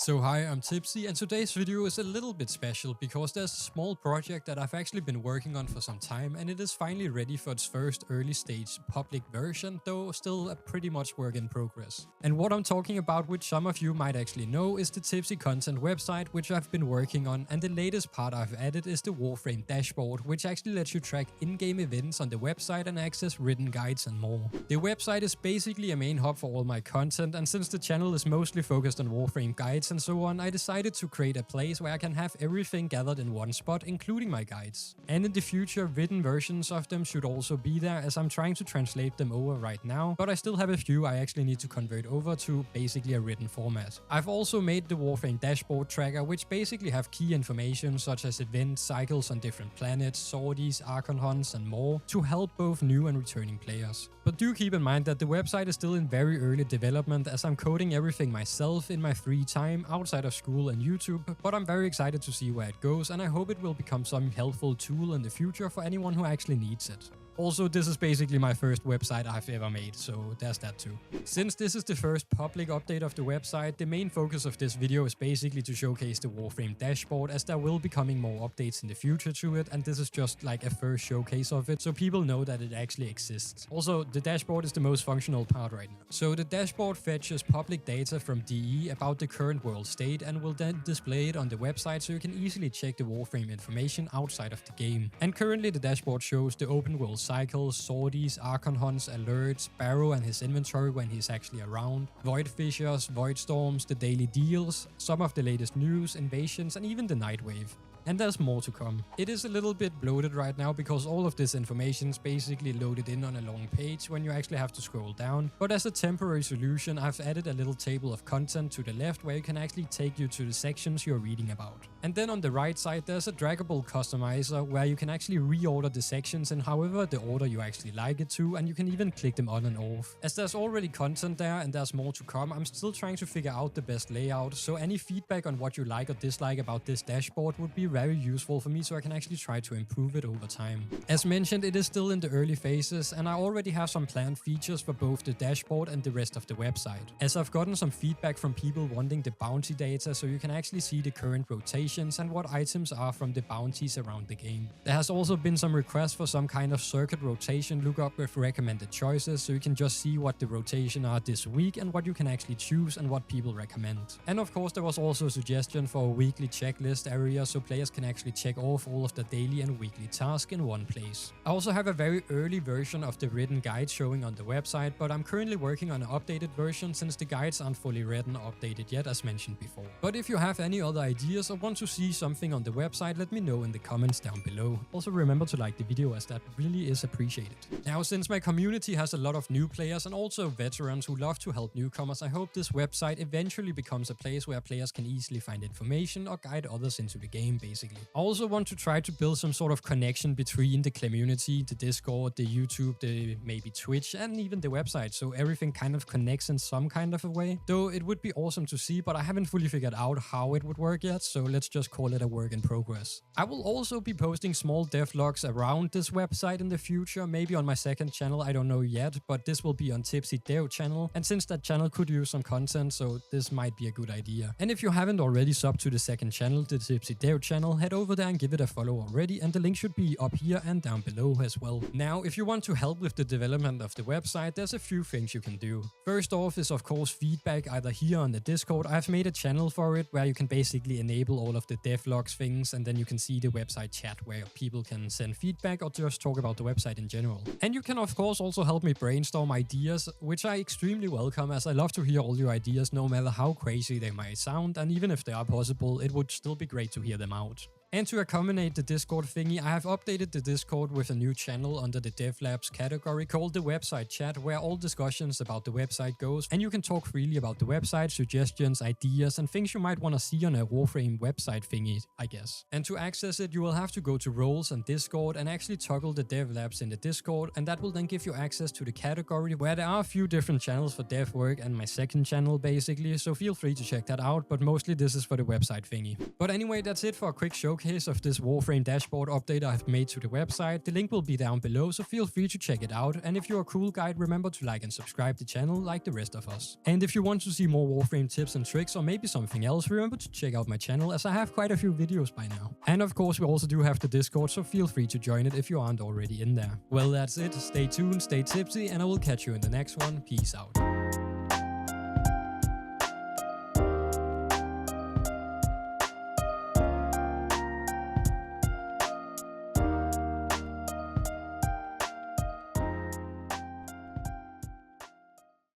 So hi, I'm Tipsy, and today's video is a little bit special because there's a small project that I've actually been working on for some time, and it is finally ready for its first early stage public version, though still a pretty much work in progress. And what I'm talking about, which some of you might actually know, is the TipsyContent website, which I've been working on, and the latest part I've added is the Warframe Dashboard, which actually lets you track in-game events on the website and access written guides and more. The website is basically a main hub for all my content, and since the channel is mostly focused on Warframe guides and so on, I decided to create a place where I can have everything gathered in one spot, including my guides. And in the future, written versions of them should also be there, as I'm trying to translate them over right now, but I still have a few I actually need to convert over to basically a written format. I've also made the Warframe Dashboard tracker, which basically have key information such as event cycles on different planets, sorties, Archon hunts and more, to help both new and returning players. But do keep in mind that the website is still in very early development, as I'm coding everything myself in my free time outside of school and YouTube, but I'm very excited to see where it goes, and I hope it will become some helpful tool in the future for anyone who actually needs it. Also, this is basically my first website I've ever made, so there's that too. Since this is the first public update of the website, the main focus of this video is basically to showcase the Warframe Dashboard, as there will be coming more updates in the future to it, and this is just like a first showcase of it, so people know that it actually exists. Also, the dashboard is the most functional part right now. So the dashboard fetches public data from DE about the current world state and will then display it on the website, so you can easily check the Warframe information outside of the game. And currently the dashboard shows the open world cycles, sorties, Archon hunts, alerts, Baro and his inventory when he's actually around, void fissures, void storms, the daily deals, some of the latest news, invasions, and even the Nightwave. And there's more to come. It is a little bit bloated right now because all of this information is basically loaded in on a long page when you actually have to scroll down, but as a temporary solution I've added a little table of content to the left where you can actually take you to the sections you're reading about. And then on the right side there's a draggable customizer where you can actually reorder the sections in however the order you actually like it to, and you can even click them on and off. As there's already content there and there's more to come, I'm still trying to figure out the best layout, so any feedback on what you like or dislike about this dashboard would be very useful for me, so I can actually try to improve it over time. As mentioned, it is still in the early phases, and I already have some planned features for both the dashboard and the rest of the website, as I've gotten some feedback from people wanting the bounty data so you can actually see the current rotations and what items are from the bounties around the game. There has also been some requests for some kind of circuit rotation lookup with recommended choices, so you can just see what the rotation are this week and what you can actually choose and what people recommend. And of course there was also a suggestion for a weekly checklist area so players can actually check off all of the daily and weekly tasks in one place. I also have a very early version of the written guide showing on the website, but I'm currently working on an updated version since the guides aren't fully written or updated yet, as mentioned before. But if you have any other ideas or want to see something on the website, let me know in the comments down below. Also remember to like the video, as that really is appreciated. Now, since my community has a lot of new players and also veterans who love to help newcomers, I hope this website eventually becomes a place where players can easily find information or guide others into the game, basically. I also want to try to build some sort of connection between the Clemmunity, the Discord, the YouTube, the maybe Twitch, and even the website, so everything kind of connects in some kind of a way. Though it would be awesome to see, but I haven't fully figured out how it would work yet, so let's just call it a work in progress. I will also be posting small devlogs around this website in the future, maybe on my second channel, I don't know yet, but this will be on Tipsy Dev channel, and since that channel could use some content, so this might be a good idea. And if you haven't already subbed to the second channel, the Tipsy Dev channel, head over there and give it a follow already, and the link should be up here and down below as well. Now, if you want to help with the development of the website, there's a few things you can do. First off is of course feedback, either here on the Discord. I've made a channel for it where you can basically enable all of the devlogs things, and then you can see the website chat where people can send feedback or just talk about the website in general. And you can of course also help me brainstorm ideas, which I extremely welcome, as I love to hear all your ideas no matter how crazy they might sound, and even if they are possible, it would still be great to hear them out. And to accommodate the Discord thingy, I have updated the Discord with a new channel under the DevLabs category called the Website Chat, where all discussions about the website goes, and you can talk freely about the website, suggestions, ideas, and things you might want to see on a Warframe website thingy, I guess. And to access it, you will have to go to Roles and Discord and actually toggle the DevLabs in the Discord, and that will then give you access to the category, where there are a few different channels for dev work and my second channel basically, so feel free to check that out, but mostly this is for the website thingy. But anyway, that's it for a quick showcase showcase of this Warframe dashboard update I've made to the website. The link will be down below, so feel free to check it out. And if you're a cool guy, remember to like and subscribe the channel like the rest of us. And if you want to see more Warframe tips and tricks or maybe something else, remember to check out my channel as I have quite a few videos by now. And of course we also do have the Discord, so feel free to join it if you aren't already in there. Well, that's it. Stay tuned, stay tipsy, and I will catch you in the next one. Peace out.